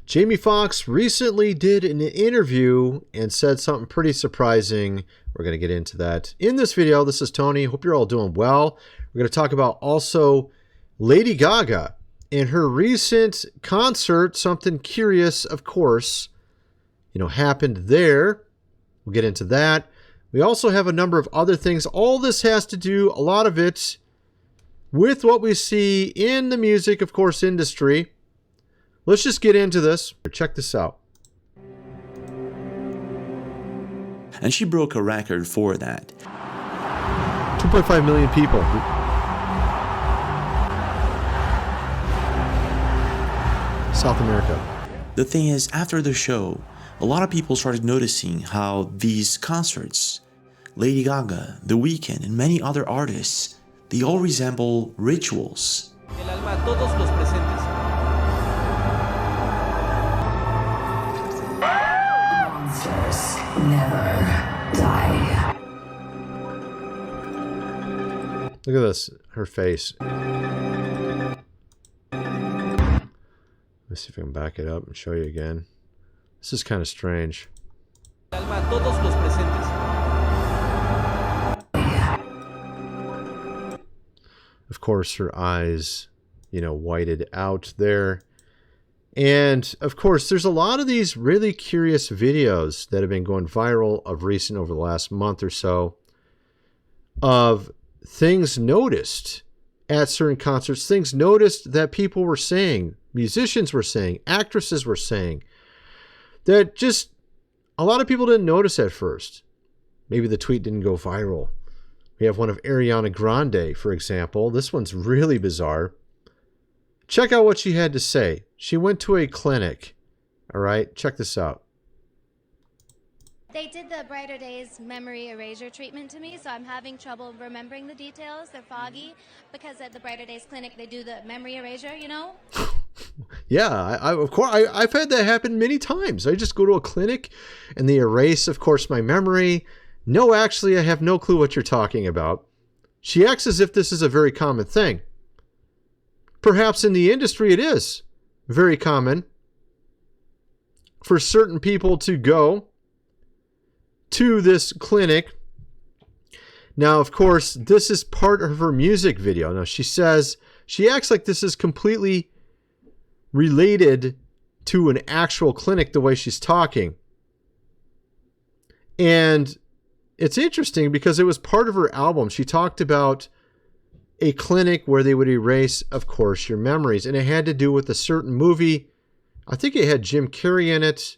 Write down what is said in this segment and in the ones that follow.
Jamie Foxx recently did an interview and said something pretty surprising. We're going to get into that in this video. This is Tony. Hope you're all doing well. We're going to talk about also Lady Gaga and her recent concert. Something curious, of course, happened there. We'll get into that. We also have a number of other things. All this has to do, a lot of it, with what we see in the music, of course, industry. Let's just get into this. Check this out. And she broke a record for that. 2.5 million people. South America. The thing is, after the show, a lot of people started noticing how these concerts, Lady Gaga, The Weeknd, and many other artists, they all resemble rituals. Never die. Look at this, her face. Let's see if I can back it up and show you again. This is kind of strange. Of course, her eyes, whited out there. And, of course, there's a lot of these really curious videos that have been going viral of recent over the last month or so of things noticed at certain concerts, things noticed that people were saying, musicians were saying, actresses were saying, that just a lot of people didn't notice at first. Maybe the tweet didn't go viral. We have one of Ariana Grande, for example. This one's really bizarre. Check out what she had to say. She went to a clinic. All right, check this out. They did the Brighter Days memory erasure treatment to me, so I'm having trouble remembering the details. They're foggy because at the Brighter Days clinic they do the memory erasure, Yeah, of course. I've had that happen many times. I just go to a clinic and they erase, of course, my memory. No, actually, I have no clue what you're talking about. She acts as if this is a very common thing. Perhaps in the industry it is very common for certain people to go to this clinic. Now, of course, this is part of her music video. Now, she acts like this is completely related to an actual clinic the way she's talking. And it's interesting because it was part of her album. She talked about a clinic where they would erase, of course, your memories. And it had to do with a certain movie. I think it had Jim Carrey in it.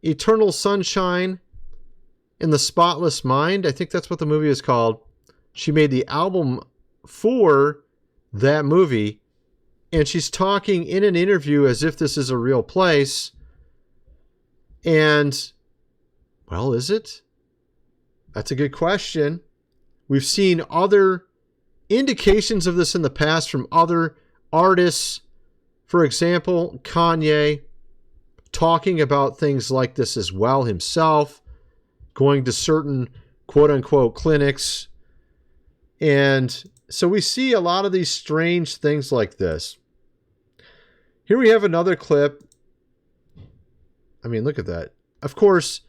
Eternal Sunshine in the Spotless Mind. I think that's what the movie is called. She made the album for that movie. And she's talking in an interview as if this is a real place. And, well, is it? That's a good question. We've seen other indications of this in the past from other artists. For example, Kanye talking about things like this as well himself, going to certain quote-unquote clinics. And so we see a lot of these strange things like this. Here we have another clip. I mean, look at that. Of course,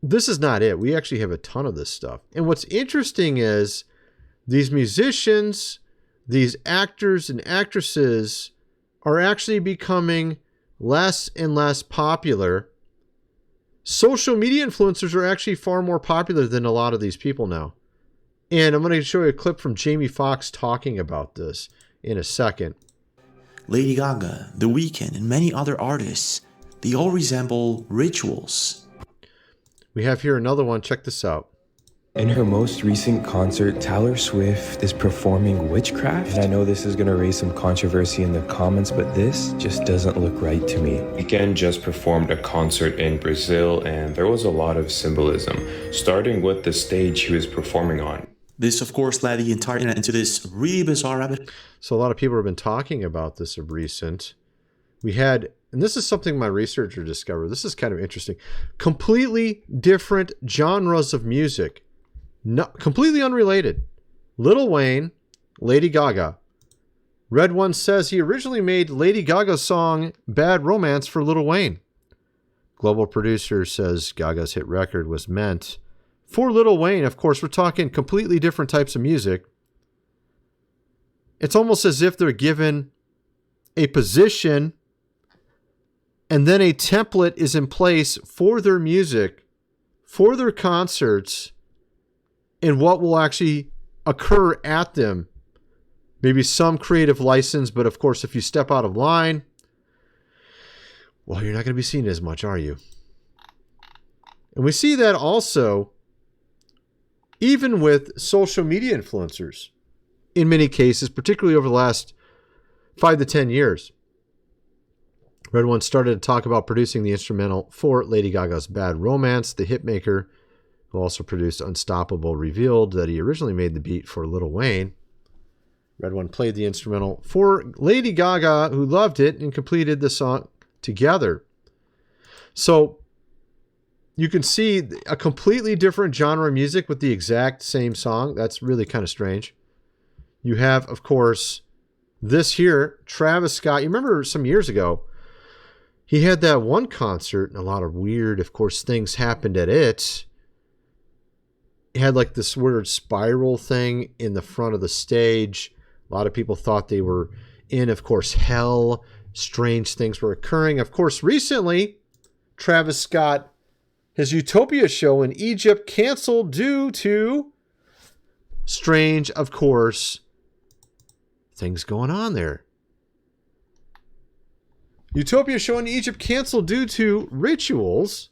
this is not it. We actually have a ton of this stuff. And what's interesting is these musicians, these actors and actresses are actually becoming less and less popular. Social media influencers are actually far more popular than a lot of these people now. And I'm going to show you a clip from Jamie Foxx talking about this in a second. Lady Gaga, The Weeknd, and many other artists, they all resemble rituals. We have here another one. Check this out. In her most recent concert, Taylor Swift is performing witchcraft. And I know this is going to raise some controversy in the comments, but this just doesn't look right to me. Weeknd just performed a concert in Brazil, and there was a lot of symbolism, starting with the stage he was performing on. This, of course, led the entire internet into this really bizarre rabbit. So a lot of people have been talking about this of recent. We had, and this is something my researcher discovered. This is kind of interesting. Completely different genres of music. No, completely unrelated. Lil Wayne, Lady Gaga. Red One says he originally made Lady Gaga's song Bad Romance for Lil Wayne. Global Producer says Gaga's hit record was meant for Lil Wayne. Of course, we're talking completely different types of music. It's almost as if they're given a position and then a template is in place for their music, for their concerts, and what will actually occur at them. Maybe some creative license, but of course, if you step out of line, well, you're not going to be seen as much, are you? And we see that also even with social media influencers in many cases, particularly over the last 5 to 10 years. Red One started to talk about producing the instrumental for Lady Gaga's Bad Romance. The hitmaker, who also produced Unstoppable, revealed that he originally made the beat for Lil Wayne. Red One played the instrumental for Lady Gaga, who loved it and completed the song together. So you can see a completely different genre of music with the exact same song. That's really kind of strange. You have, of course, this here, Travis Scott. You remember some years ago, he had that one concert and a lot of weird, of course, things happened at it. It had like this weird spiral thing in the front of the stage. A lot of people thought they were in, of course, hell. Strange things were occurring. Of course, recently, Travis Scott, his Utopia show in Egypt canceled due to strange, of course, things going on there. Utopia show in Egypt canceled due to rituals,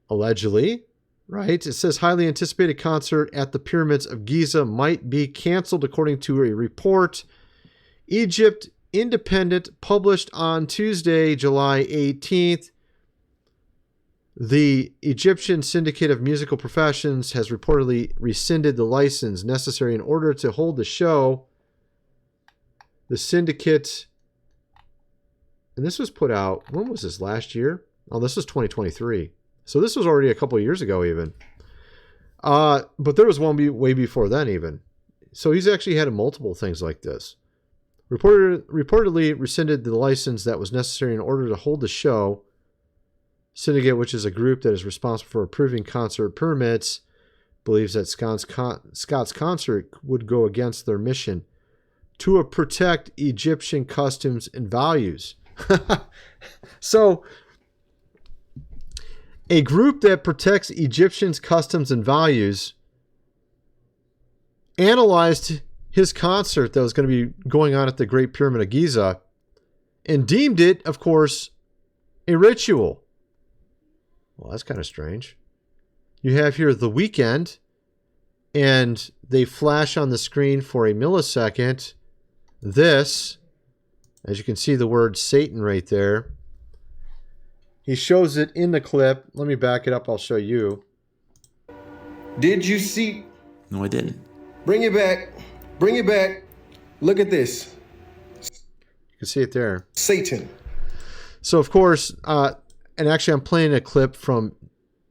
allegedly, right? It says highly anticipated concert at the pyramids of Giza might be canceled according to a report. Egypt Independent published on Tuesday, July 18th. The Egyptian Syndicate of Musical Professions has reportedly rescinded the license necessary in order to hold the show. The syndicate, and this was put out, when was this, last year? Oh, this was 2023. So this was already a couple of years ago even. But there was one way before then even. So he's actually had multiple things like this. Reportedly rescinded the license that was necessary in order to hold the show. Syndicate, which is a group that is responsible for approving concert permits, believes that Scott's concert would go against their mission to protect Egyptian customs and values. So, a group that protects Egyptians' customs and values analyzed his concert that was going to be going on at the Great Pyramid of Giza and deemed it, of course, a ritual. Well, that's kind of strange. You have here The Weeknd, and they flash on the screen for a millisecond. This, as you can see the word Satan right there. He shows it in the clip. Let me back it up. I'll show you. Did you see? No, I didn't. Bring it back. Bring it back. Look at this. You can see it there. Satan. So, of course, and actually I'm playing a clip from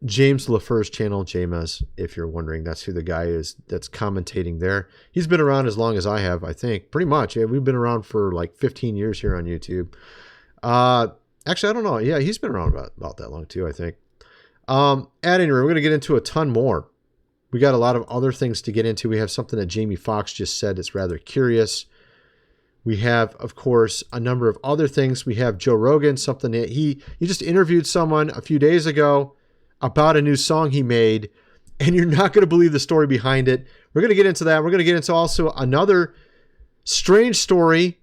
James LaFeur's channel, James, if you're wondering. That's who the guy is that's commentating there. He's been around as long as I have, I think. Pretty much. Yeah, we've been around for like 15 years here on YouTube. Actually, I don't know. Yeah, he's been around about that long too, I think. At any rate, we're going to get into a ton more. We got a lot of other things to get into. We have something that Jamie Foxx just said that's rather curious. We have, of course, a number of other things. We have Joe Rogan, something that he just interviewed someone a few days ago about a new song he made, and you're not going to believe the story behind it. We're going to get into that. We're going to get into also another strange story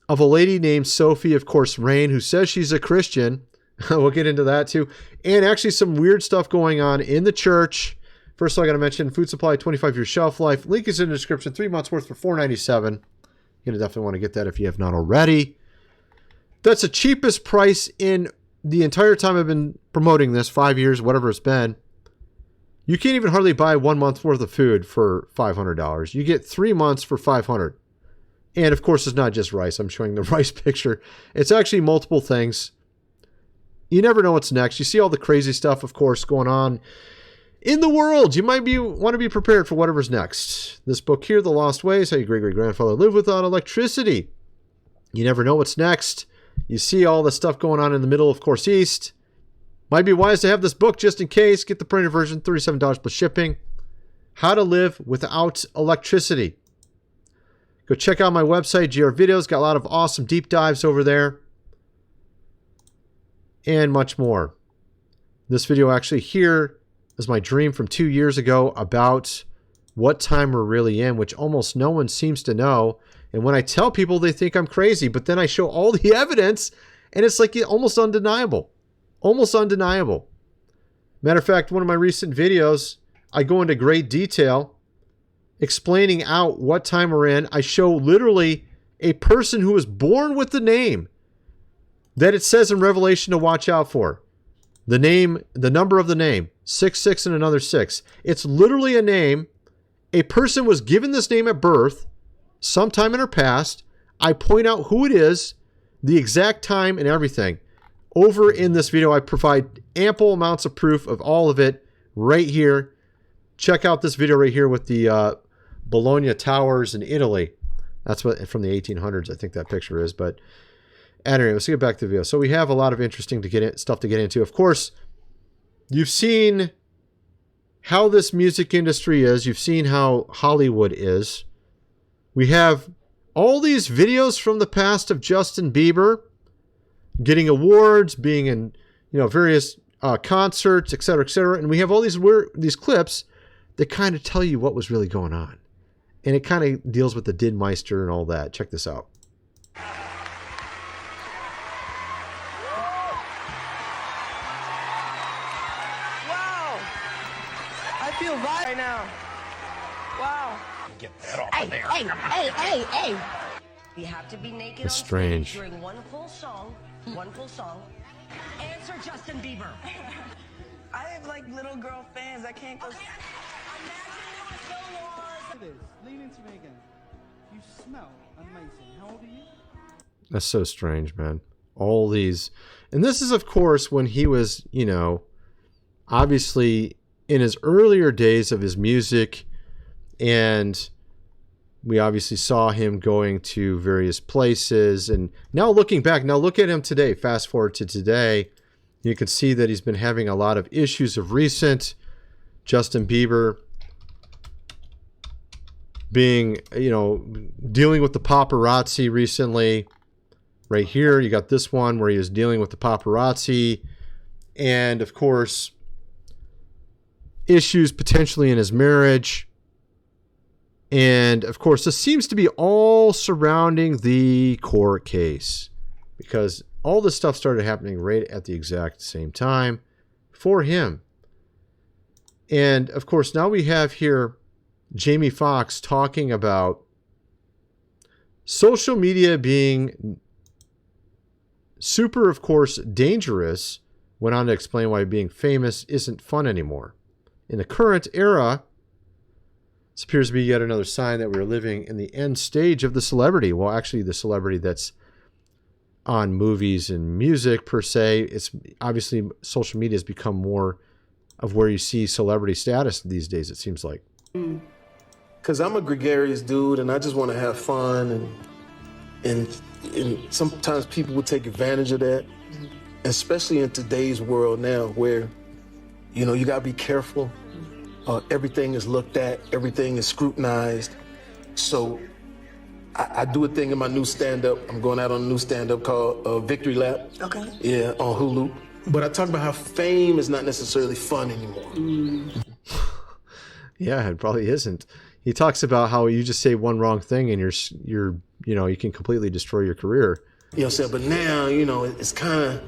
of a lady named Sophie, of course, Rain, who says she's a Christian. We'll get into that too. And actually some weird stuff going on in the church. First of all, I got to mention Food Supply, 25-year shelf life. Link is in the description. 3 months worth for $4.97. You're going to definitely want to get that if you have not already. That's the cheapest price in the entire time I've been promoting this, 5 years, whatever it's been. You can't even hardly buy 1 month worth of food for $500. You get 3 months for $500. And of course, it's not just rice. I'm showing the rice picture. It's actually multiple things. You never know what's next. You see all the crazy stuff, of course, going on in the world. You might want to be prepared for whatever's next. This book here, The Lost Ways, How Your Great-Great-Grandfather Lived Without Electricity. You never know what's next. You see all the stuff going on in the Middle, of course, East. Might be wise to have this book just in case. Get the printed version, $37 plus shipping. How to Live Without Electricity. Go check out my website, GR Videos. Got a lot of awesome deep dives over there. And much more. This video actually here is my dream from 2 years ago about what time we're really in, which almost no one seems to know. And when I tell people, they think I'm crazy. But then I show all the evidence, and it's like almost undeniable. Almost undeniable. Matter of fact, one of my recent videos, I go into great detail explaining out what time we're in. I show literally a person who was born with the name that it says in Revelation to watch out for. The name, the number of the name, 66 and another 6. It's literally a name. A person was given this name at birth sometime in her past. I point out who it is, the exact time, and everything. Over in this video, I provide ample amounts of proof of all of it right here. Check out this video right here with the Bologna Towers in Italy. That's what from the 1800s, I think that picture is. But anyway, let's get back to the video. So we have a lot of interesting stuff to get into. Of course, you've seen how this music industry is. You've seen how Hollywood is. We have all these videos from the past of Justin Bieber getting awards, being in various concerts, etc., etc. And we have all these clips that kind of tell you what was really going on. And it kind of deals with the Didmeister and all that. Check this out. Wow! I feel vibe right now. Wow. Get that off of there. Hey. We have to be naked It's on strange. stage during one full song. Answer Justin Bieber. I have like little girl fans. I can't go. Okay, it is. Lean into me again. You smell amazing. How old are you? That's so strange, man. All these. And this is, of course, when he was, obviously in his earlier days of his music. And we obviously saw him going to various places. And now looking back, now look at him today. Fast forward to today. You can see that he's been having a lot of issues of recent. Justin Bieber being, dealing with the paparazzi recently. Right here, you got this one where he was dealing with the paparazzi. And, of course, issues potentially in his marriage. And, of course, this seems to be all surrounding the court case. Because all this stuff started happening right at the exact same time for him. And, of course, now we have here Jamie Foxx talking about social media being super, of course, dangerous. Went on to explain why being famous isn't fun anymore. In the current era, this appears to be yet another sign that we're living in the end stage of the celebrity. Well, actually, the celebrity that's on movies and music per se. It's obviously social media has become more of where you see celebrity status these days, it seems like. Because I'm a gregarious dude and I just want to have fun. And sometimes people will take advantage of that, especially in today's world now where, you got to be careful. Everything is looked at. Everything is scrutinized. So I do a thing in my new stand-up. I'm going out on a new stand-up called Victory Lap. Okay. Yeah, on Hulu. But I talk about how fame is not necessarily fun anymore. Yeah, it probably isn't. He talks about how you just say one wrong thing and you're you can completely destroy your career. You know what I'm saying? But now, it's kind of,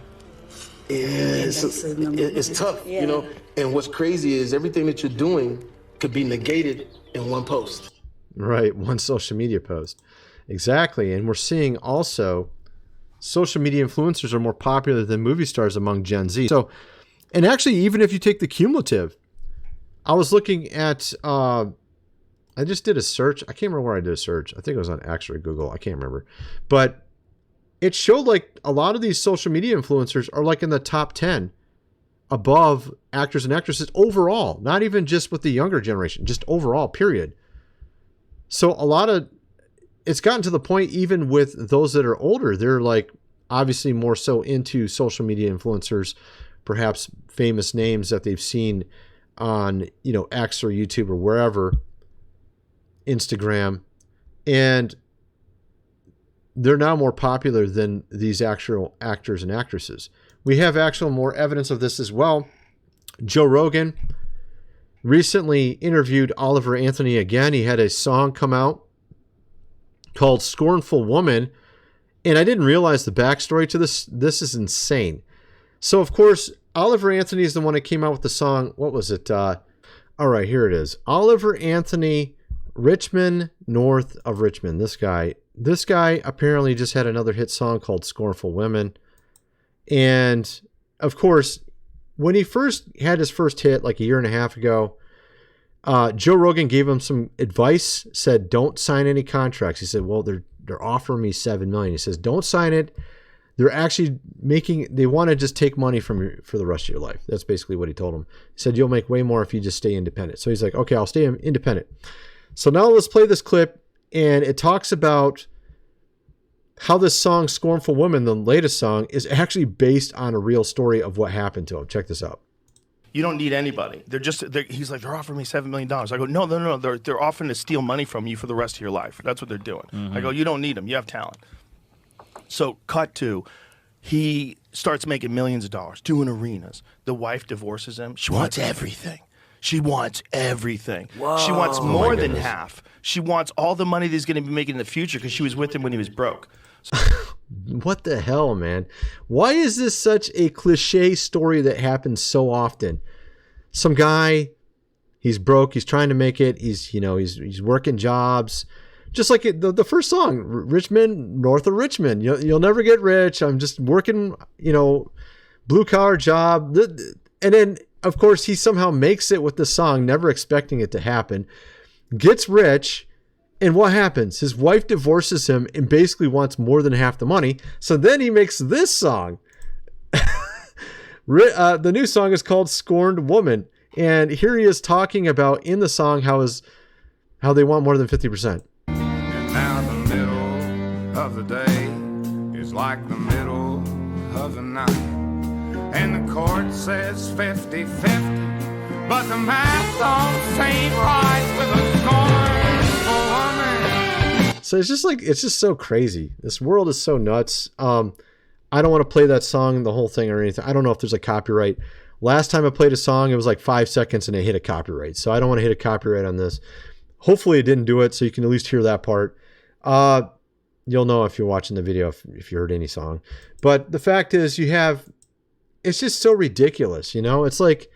it's tough, Yeah. And what's crazy is everything that you're doing could be negated in one post. Right, one social media post. Exactly. And we're seeing also social media influencers are more popular than movie stars among Gen Z. So, and actually, even if you take the cumulative, I was looking at, I just did a search. I can't remember where I did a search. I think it was on X or Google. I can't remember. But it showed like a lot of these social media influencers are like in the top 10 above actors and actresses overall, not even just with the younger generation, just overall, period. So it's gotten to the point, even with those that are older, they're like obviously more so into social media influencers, perhaps famous names that they've seen on, X or YouTube or wherever, Instagram, and they're now more popular than these actual actors and actresses. We have actual more evidence of this as well. Joe Rogan recently interviewed Oliver Anthony again. He had a song come out called Scornful Woman, and I didn't realize the backstory to this. This is insane. So, of course, Oliver Anthony is the one that came out with the song. What was it? All right, here it is. Oliver Anthony, Richmond, North of Richmond. This guy apparently just had another hit song called Scornful Women. And, of course, when he first had his first hit like a year and a half ago, Joe Rogan gave him some advice, said, don't sign any contracts. He said, well, they're offering me $7 million. He says, don't sign it. They're actually they want to just take money from you for the rest of your life. That's basically what he told him. He said, you'll make way more if you just stay independent. So he's like, okay, I'll stay independent. So now let's play this clip, and it talks about how this song, Scornful Woman, the latest song, is actually based on a real story of what happened to him. Check this out. You don't need anybody. He's like, they're offering me $7 million. I go, no. They're offering to steal money from you for the rest of your life. That's what they're doing. Mm-hmm. I go, you don't need them. You have talent. So cut to, he starts making millions of dollars, doing arenas. The wife divorces him. She wants everything. She wants everything. Whoa. She wants more than half. She wants all the money that he's going to be making in the future because she was with him when he was broke. So what the hell, man? Why is this such a cliche story that happens so often? Some guy, he's broke, he's trying to make it, he's working jobs. Just like the first song, Richmond, North of Richmond. You'll never get rich. I'm just working, blue collar job. And then, of course, he somehow makes it with the song, never expecting it to happen. Gets rich. And what happens? His wife divorces him and basically wants more than half the money. So then he makes this song. The new song is called Scorned Woman. And here he is talking about in the song how they want more than 50%. And now the middle of the day is like the middle of the night. And the court says 50-50, but the math don't seem right with a scornful woman. So it's just so crazy. This world is so nuts. I don't want to play that song, the whole thing or anything. I don't know if there's a copyright. Last time I played a song, it was like 5 seconds and it hit a copyright. So I don't want to hit a copyright on this. Hopefully it didn't do it, so you can at least hear that part. You'll know if you're watching the video if you heard any song. But the fact is, it's just so ridiculous, It's like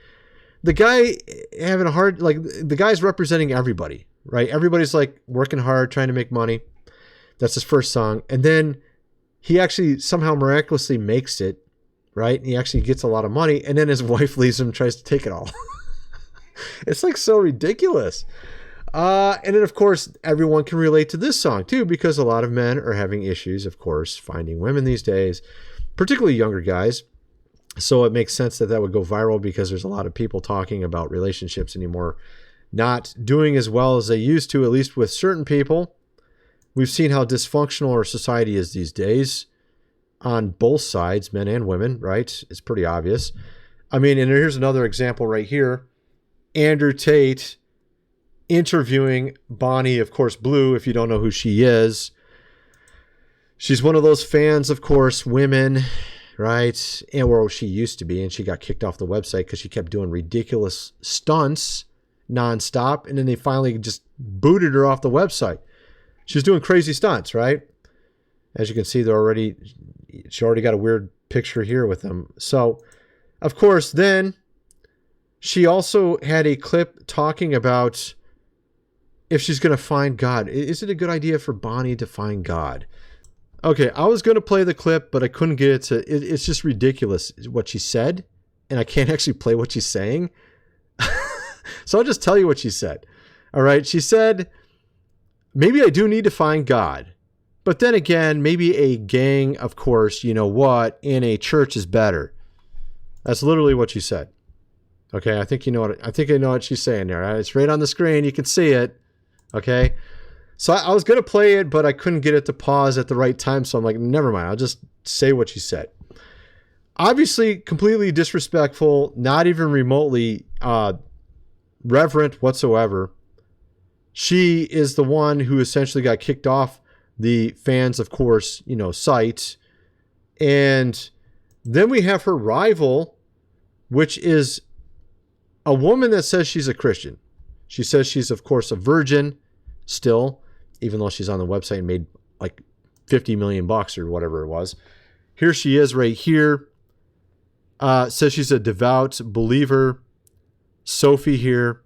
the guy having a hard, like the guy's representing everybody, right? Everybody's like working hard, trying to make money. That's his first song. And then he actually somehow miraculously makes it, right? He actually gets a lot of money. And then his wife leaves him and tries to take it all. It's like so ridiculous. And then, of course, everyone can relate to this song, too, because a lot of men are having issues, of course, finding women these days, particularly younger guys. So it makes sense that would go viral because there's a lot of people talking about relationships anymore not doing as well as they used to, at least with certain people. We've seen how dysfunctional our society is these days on both sides, men and women, right? It's pretty obvious. I mean, and here's another example right here. Andrew Tate interviewing Bonnie, of course, Blue, if you don't know who she is. She's one of those fans, of course, women, right? Or she used to be, and she got kicked off the website because she kept doing ridiculous stunts nonstop, and then they finally just booted her off the website. She was doing crazy stunts, right? As you can see, she already got a weird picture here with them. So, of course, then she also had a clip talking about if she's going to find God. Is it a good idea for Bonnie to find God? Okay, I was going to play the clip, but I couldn't get it to... It's just ridiculous what she said, and I can't actually play what she's saying. So I'll just tell you what she said. All right, she said, maybe I do need to find God. But then again, maybe a gang, of course, you know what, in a church is better. That's literally what she said. Okay, I think I know what she's saying there. It's right on the screen. You can see it. Okay. So I was going to play it, but I couldn't get it to pause at the right time. So I'm like, never mind. I'll just say what she said. Obviously, completely disrespectful, not even remotely reverent whatsoever. She is the one who essentially got kicked off the fans, of course, site. And then we have her rival, which is a woman that says she's a Christian. She says she's, of course, a virgin still, even though she's on the website and made like $50 million or whatever it was. Here she is right here. Says she's a devout believer. Sophie here.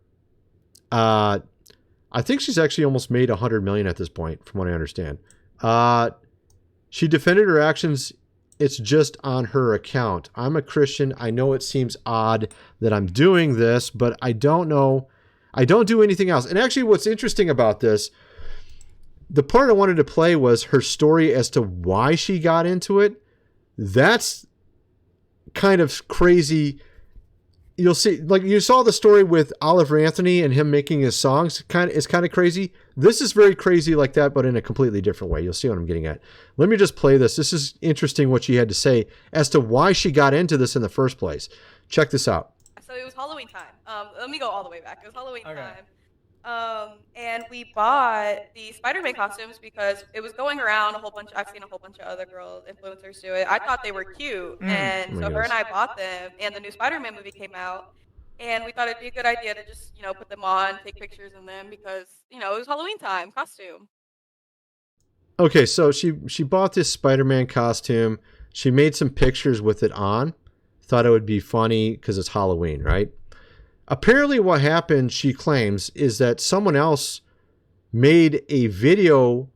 I think she's actually almost made $100 million at this point, from what I understand. She defended her actions. It's just on her account. I'm a Christian. I know it seems odd that I'm doing this, but I don't know. I don't do anything else. And actually, what's interesting about this, the part I wanted to play was her story as to why she got into it. That's kind of crazy. You'll see, like you saw the story with Oliver Anthony and him making his songs. It's kind of crazy. This is very crazy like that, but in a completely different way. You'll see what I'm getting at. Let me just play this. This is interesting what she had to say as to why she got into this in the first place. Check this out. So it was Halloween time. Let me go all the way back. It was Halloween time. And we bought the Spider-Man costumes because it was going around I've seen a whole bunch of other girls, influencers do it. I thought they were cute. And so her and I bought them, and the new Spider-Man movie came out. And we thought it'd be a good idea to just, put them on, take pictures in them because, it was Halloween time costume. Okay, so she bought this Spider-Man costume. She made some pictures with it on. Thought it would be funny because it's Halloween, right? Apparently what happened, she claims, is that someone else made a video,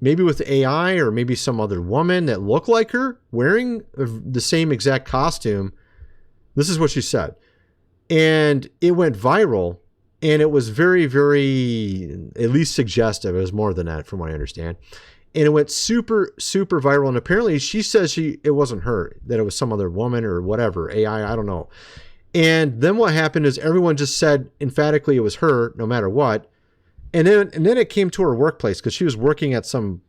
maybe with AI or maybe some other woman that looked like her wearing the same exact costume. This is what she said. And it went viral, and it was very, very, at least suggestive. It was more than that from what I understand. And it went super, super viral. And apparently she says it wasn't her, that it was some other woman or whatever, AI, I don't know. And then what happened is everyone just said emphatically it was her, no matter what. And then it came to her workplace because she was working at some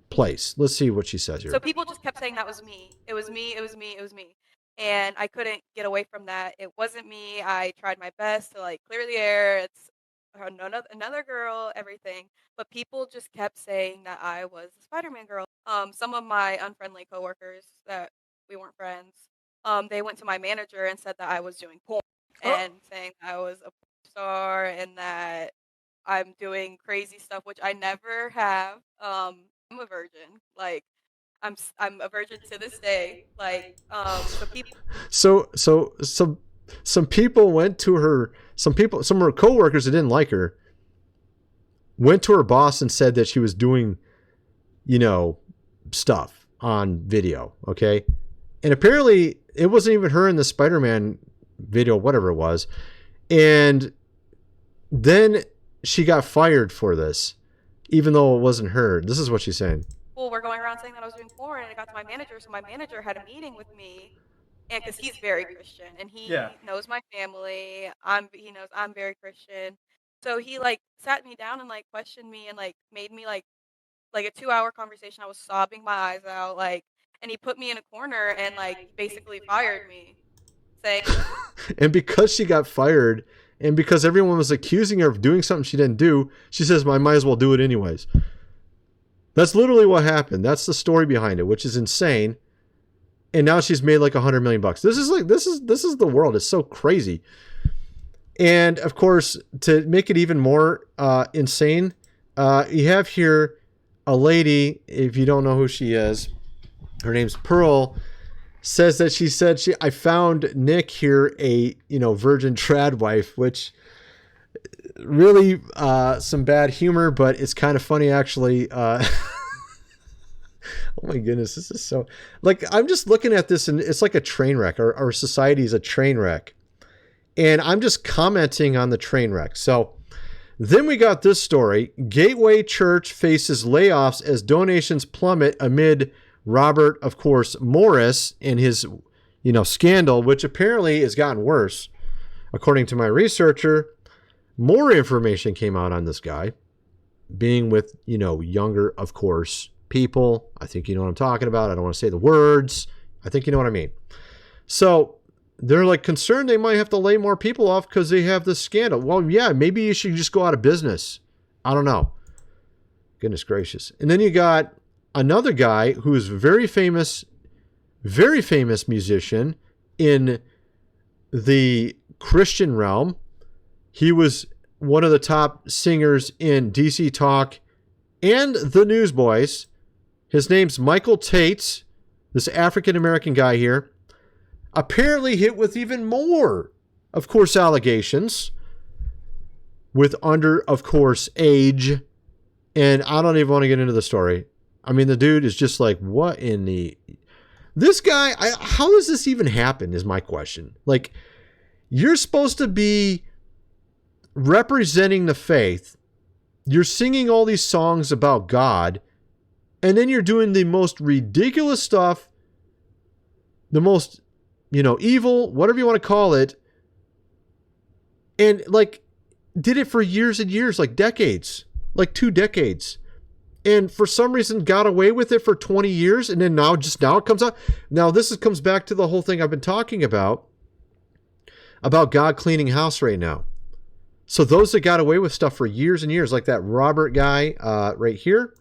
place. Let's see what she says here. So people just kept saying that was me. It was me. It was me. It was me. And I couldn't get away from that. It wasn't me. I tried my best to clear the air. It's another girl, everything. But people just kept saying that I was the Spider-Man girl. Some of my unfriendly coworkers that we weren't friends, they went to my manager and said that I was doing porn and saying I was a porn star and that I'm doing crazy stuff, which I never have. I'm a virgin. I'm a virgin to this day. So people. So some people went to her. Some of her coworkers that didn't like her went to her boss and said that she was doing, stuff on video. Okay. And apparently it wasn't even her in the Spider-Man video, whatever it was. And then she got fired for this, even though it wasn't her. This is what she's saying. People were going around saying that I was doing porn, and it got to my manager. So my manager had a meeting with me, and because he's very Christian, and he knows my family. He knows I'm very Christian. So he sat me down and questioned me and made me like a 2-hour conversation. I was sobbing my eyes out, and he put me in a corner and basically fired me, saying. And because she got fired, and because everyone was accusing her of doing something she didn't do, she says, "I might as well do it anyways." That's literally what happened. That's the story behind it, which is insane. And now she's made $100 million. This is the world. It's so crazy. And of course, to make it even more insane, you have here a lady. If you don't know who she is, her name's Pearl. Says that I found Nick here a virgin trad wife, which really some bad humor, but it's kind of funny actually. Oh my goodness, this is so I'm just looking at this and it's like a train wreck. Our society is a train wreck, and I'm just commenting on the train wreck. So then we got this story: Gateway Church faces layoffs as donations plummet amid Robert, of course, Morris and his, scandal, which apparently has gotten worse. According to my researcher, more information came out on this guy being with, younger, of course, people. I think you know what I'm talking about. I don't want to say the words. I think you know what I mean. So they're like concerned they might have to lay more people off because they have this scandal. Well, yeah, maybe you should just go out of business. I don't know. Goodness gracious. And then you got another guy who's very famous musician in the Christian realm. He was one of the top singers in DC Talk and the Newsboys. His name's Michael Tate, this African-American guy here, apparently hit with even more, of course, allegations with under, of course, age. And I don't even want to get into the story. I mean, the dude is just like, what in the... This guy, how does this even happen is my question. Like, you're supposed to be representing the faith. You're singing all these songs about God, and then you're doing the most ridiculous stuff, the most, evil, whatever you want to call it, and like did it for years and years, like decades, like 2 decades, and for some reason got away with it for 20 years, and then now it comes out. Now comes back to the whole thing I've been talking about God cleaning house right now. So those that got away with stuff for years and years, like that Robert guy right here,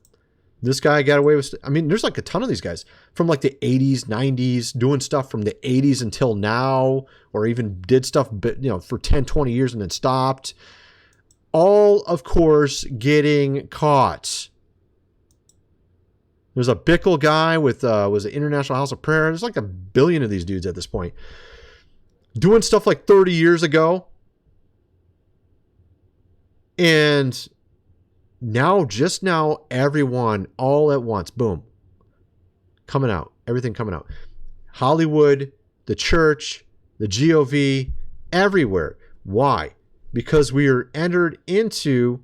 this guy got away with, there's like a ton of these guys from like the 80s, 90s, doing stuff from the 80s until now, or even did stuff, for 10, 20 years and then stopped. All, of course, getting caught. There's a Bickle guy with, was it International House of Prayer? There's like a billion of these dudes at this point. Doing stuff like 30 years ago. And just now, everyone all at once, boom, coming out, everything coming out. Hollywood, the church, the GOV, everywhere. Why? Because we are entered into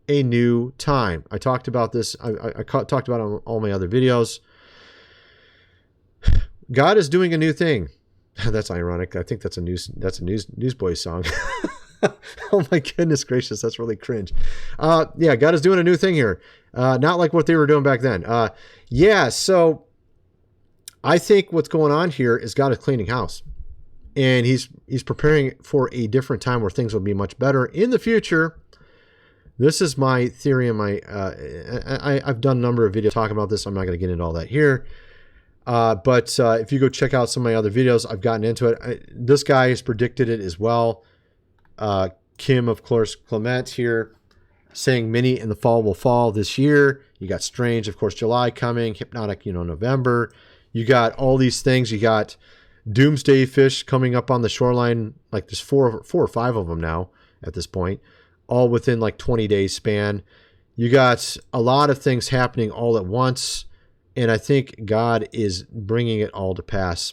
a new time. I talked about this. I talked about it on all my other videos. God is doing a new thing. That's ironic. I think that's a Newsboys song. Oh my goodness gracious, that's really cringe. Yeah, God is doing a new thing here. Not like what they were doing back then. So I think what's going on here is God is cleaning house. And he's preparing for a different time where things will be much better in the future. This is my theory and I've done a number of videos talking about this. I'm not going to get into all that here. But if you go check out some of my other videos, I've gotten into it. This guy has predicted it as well. Kim, of course, Clement here saying Mini in the Fall will fall this year. You got Strange, of course, July coming, Hypnotic, November. You got all these things. You got Doomsday Fish coming up on the shoreline. Like there's four or five of them now at this point, all within like 20 days span. You got a lot of things happening all at once. And I think God is bringing it all to pass.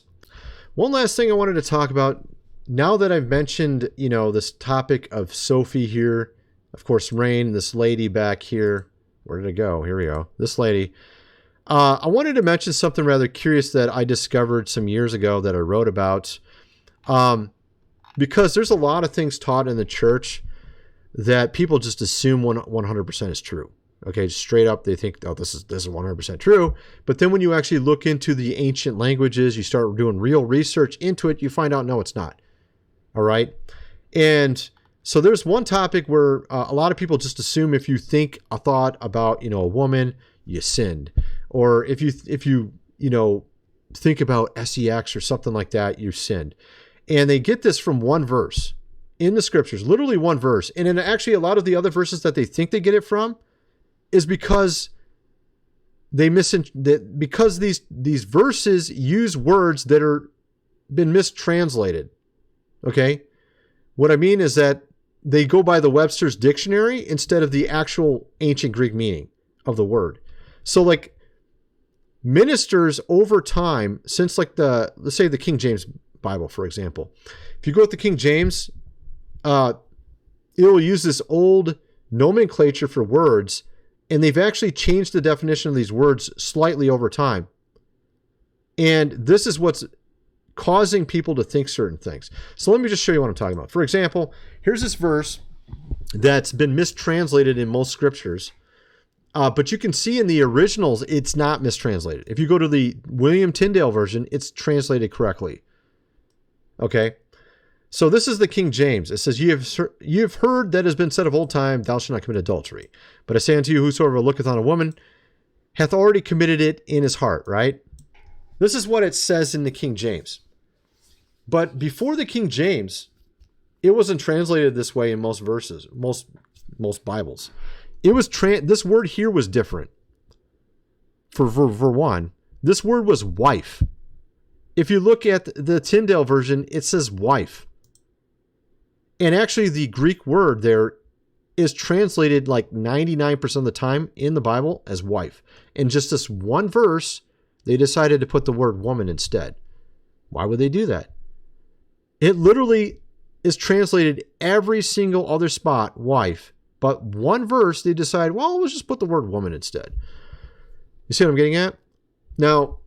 One last thing I wanted to talk about. Now that I've mentioned, this topic of Sophie here, of course, Rain, this lady back here. Where did it go? Here we go. This lady. I wanted to mention something rather curious that I discovered some years ago that I wrote about. Because there's a lot of things taught in the church that people just assume 100% is true. Okay, straight up, they think, oh, this is 100% true. But then when you actually look into the ancient languages, you start doing real research into it, you find out, no, it's not. All right. And so there's one topic where a lot of people just assume if you think a thought about, a woman, you sinned. Or if you think about sex or something like that, you sinned. And they get this from one verse in the scriptures, literally one verse. And then actually a lot of the other verses that they think they get it from is because because these verses use words that are been mistranslated. Okay. What I mean is that they go by the Webster's dictionary instead of the actual ancient Greek meaning of the word. So like ministers over time, since like let's say the King James Bible, for example, if you go with the King James, it will use this old nomenclature for words, and they've actually changed the definition of these words slightly over time. And this is what's causing people to think certain things. So let me just show you what I'm talking about. For example, here's this verse that's been mistranslated in most scriptures. But you can see in the originals, it's not mistranslated. If you go to the William Tyndale version, it's translated correctly. Okay? So this is the King James. It says, "You have heard that has been said of old time, thou shalt not commit adultery. But I say unto you, whosoever looketh on a woman hath already committed it in his heart," right? This is what it says in the King James. But before the King James, it wasn't translated this way in most verses, most Bibles. It was this word here was different. For one, this word was wife. If you look at the Tyndale version, it says wife. And actually the Greek word there is translated like 99% of the time in the Bible as wife. In just this one verse, they decided to put the word woman instead. Why would they do that? It literally is translated every single other spot, wife. But one verse, they decide, well, let's just put the word woman instead. You see what I'm getting at? Now,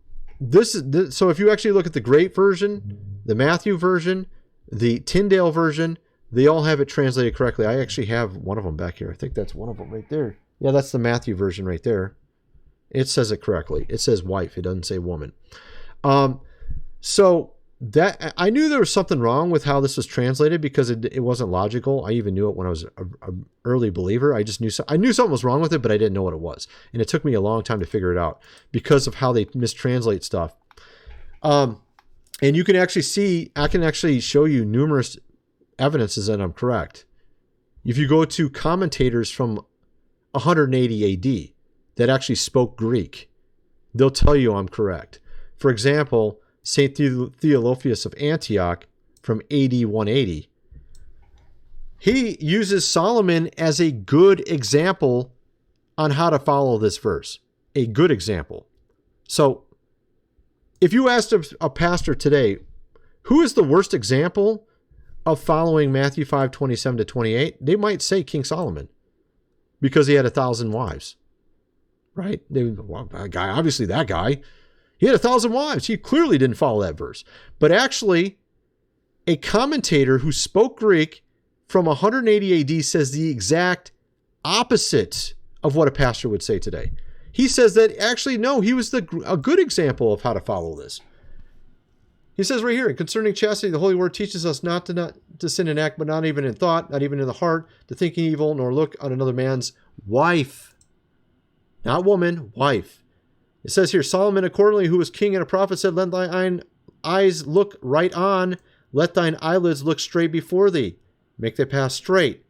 so if you actually look at the Great version, the Matthew version, the Tyndale version, they all have it translated correctly. I actually have one of them back here. I think that's one of them right there. Yeah, that's the Matthew version right there. It says it correctly. It says wife. It doesn't say woman. So that I knew there was something wrong with how this was translated because it wasn't logical. I even knew it when I was an early believer. I knew something was wrong with it, but I didn't know what it was. And it took me a long time to figure it out because of how they mistranslate stuff. And you can actually see, I can actually show you numerous evidences that I'm correct. If you go to commentators from 180 AD that actually spoke Greek, they'll tell you I'm correct. For example, St. Theophilus of Antioch from AD 180. He uses Solomon as a good example on how to follow this verse. A good example. So, if you asked a pastor today, who is the worst example of following Matthew 5:27-28, they might say King Solomon because he had 1,000 wives. Right? Obviously that guy. He had 1,000 wives. He clearly didn't follow that verse. But actually, a commentator who spoke Greek from 180 AD says the exact opposite of what a pastor would say today. He says that actually, no, he was a good example of how to follow this. He says right here, concerning chastity, the Holy Word teaches us not to sin in act, but not even in thought, not even in the heart, to think evil, nor look on another man's wife. Not woman, wife. It says here, Solomon accordingly, who was king and a prophet, said, let thine eyes look right on, let thine eyelids look straight before thee. Make thy path straight.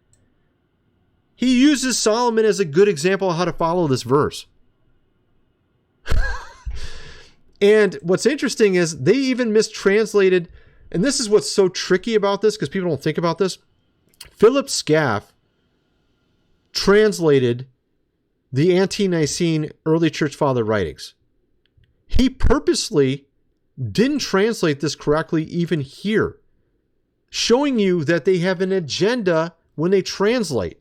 He uses Solomon as a good example of how to follow this verse. And what's interesting is they even mistranslated, and this is what's so tricky about this, because people don't think about this. Philip Scaff translated the ante-Nicene early church father writings. He purposely didn't translate this correctly even here, showing you that they have an agenda when they translate.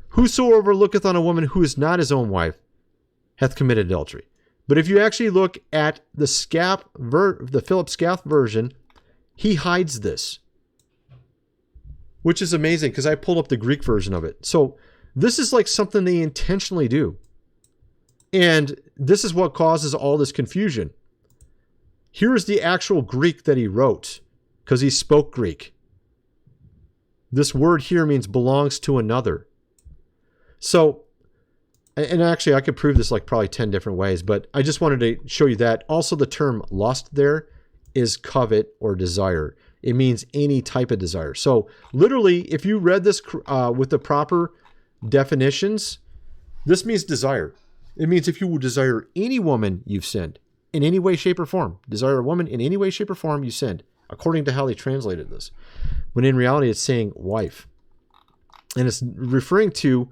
Whosoever looketh on a woman who is not his own wife hath committed adultery. But if you actually look at the Philip Scaff version, he hides this, which is amazing because I pulled up the Greek version of it. So this is like something they intentionally do. And this is what causes all this confusion. Here is the actual Greek that he wrote because he spoke Greek. This word here means belongs to another. So, and actually I could prove this like probably 10 different ways, but I just wanted to show you that. Also the term lust there is covet or desire. It means any type of desire. So literally, if you read this with the proper definitions, this means desire. It means if you will desire any woman, you've sinned in any way, shape, or form. Desire a woman in any way, shape, or form, you sinned, according to how they translated this. When in reality, it's saying wife. And it's referring to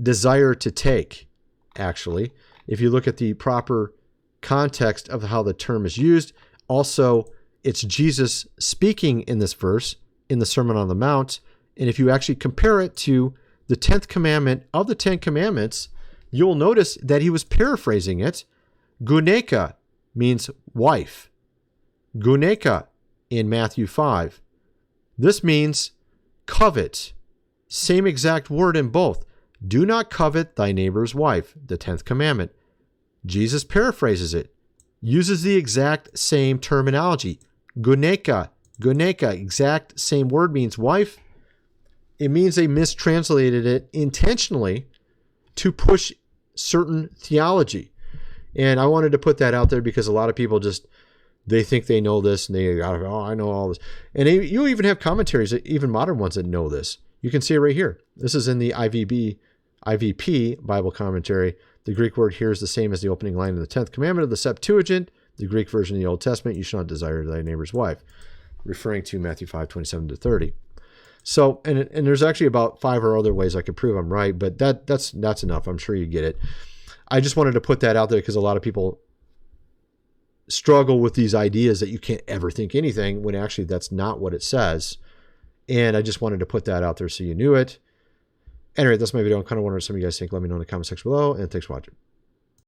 desire to take, actually, if you look at the proper context of how the term is used. Also, it's Jesus speaking in this verse in the Sermon on the Mount. And if you actually compare it to the 10th commandment of the 10 commandments, you'll notice that he was paraphrasing it. Guneka means wife. Guneka in Matthew 5. This means covet. Same exact word in both. Do not covet thy neighbor's wife, the 10th commandment. Jesus paraphrases it, uses the exact same terminology. Guneka, exact same word, means wife. It means they mistranslated it intentionally to push certain theology. And I wanted to put that out there because a lot of people they think they know this and they got, oh, I know all this. And you even have commentaries, even modern ones, that know this. You can see it right here. This is in the IVP Bible commentary. The Greek word here is the same as the opening line of the 10th commandment of the Septuagint, the Greek version of the Old Testament. You shall not desire thy neighbor's wife, referring to Matthew 5:27-30. So, and there's actually about 5 or other ways I could prove I'm right, but that's enough. I'm sure you get it. I just wanted to put that out there because a lot of people struggle with these ideas that you can't ever think anything, when actually that's not what it says. And I just wanted to put that out there so you knew it. Anyway, that's my video. I kind of wonder what some of you guys think. Let me know in the comment section below, and thanks for watching.